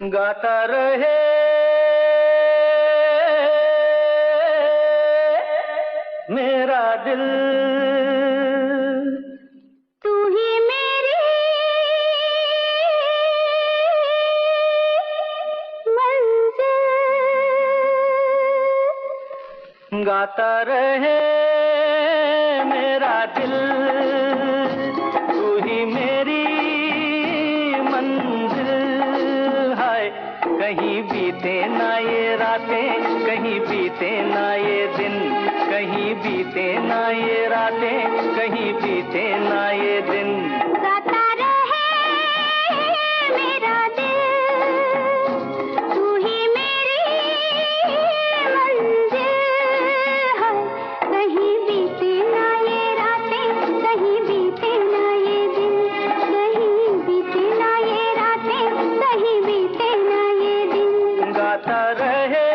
गाता रहे मेरा दिल, तू ही मेरी मंजिल। गाता रहे मेरा दिल, तू ही मेरी मंजिल। हाय कहीं बीते ना ये रातें, कहीं बीते ना ये दिन, कहीं बीते ना ये रातें, कहीं बीते ना ये दिन। गाता रहे मेरा दिल, तू ही मेरी मंजिल। हाय कहीं बीते ना ये रातें, कहीं बीते ना ये दिन, कहीं बीते ना ये रातें, कहीं बीते ना ये दिन। गाता रहे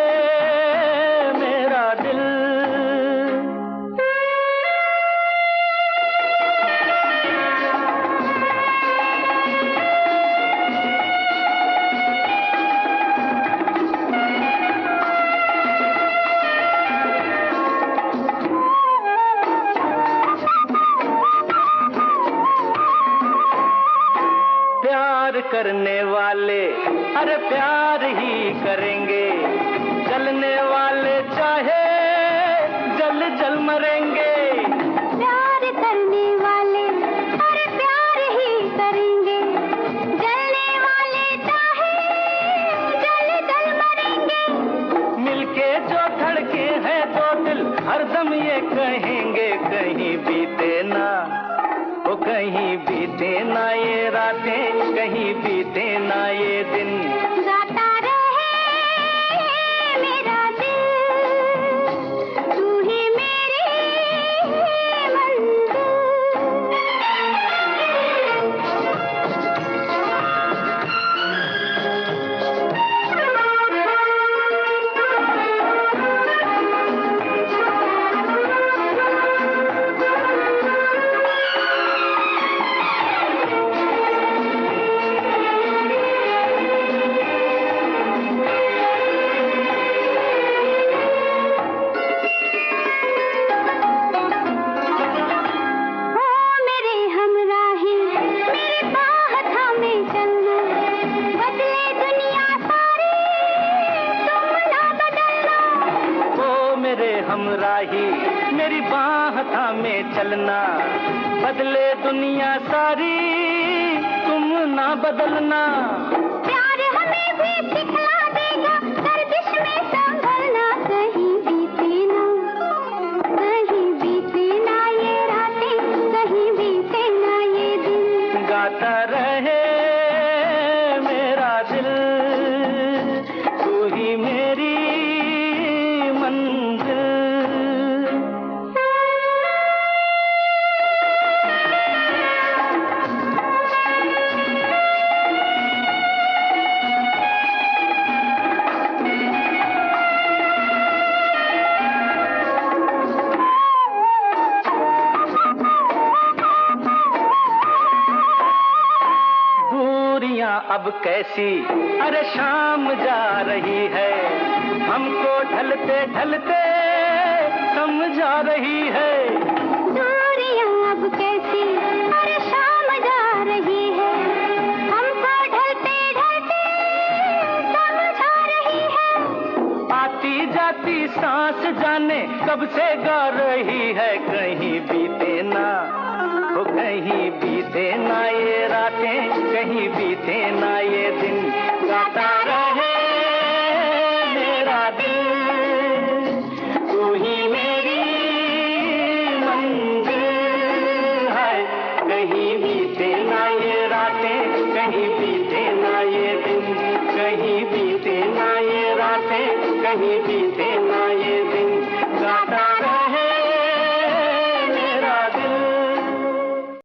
मेरा दिल। प्यार करने वाले अरे प्यार ही करेंगे, जलने वाले चाहे जल जल मरेंगे। प्यार करने वाले अरे प्यार ही करेंगे, जलने वाले चाहे जल जल मरेंगे। मिलके जो धड़के हैं दो दिल, हरदम ये कहेंगे कहीं बीते ना, वो कहीं बीते ना ये रातें, कहीं बीते ना ये दिन। गाता रहे मेरा दिल, तू ही मेरी हमराही मेरी बाह थामे चलना, बदले दुनिया सारी तुम ना बदलना। प्यार हमें भी सिखला देगा, गर्दिश में संभलना, कहीं बीते ना, कहीं बीते ना ये रातें, कहीं बीते ना ये दिन। गाता रहे मेरा दिल, तू ही मेरी मंजिल। अब कैसी अरे शाम जा रही है, हमको ढलते ढलते समझा रही है। दूरियां अब कैसी अरे शाम जा रही है, हमको ढलते ढलते समझा रही है। आती जाती सांस जाने कब से गा रही है, कहीं बीते ना, वो कहीं बीते ना ये रातें, कहीं बीते ना ये दिन। गाता रहे मेरा दिल, तू ही मेरी मंजिल। है कहीं बीते ना ये रातें, कहीं बीते ना ये दिन, कहीं बीते ना ये रातें, कहीं बीते ना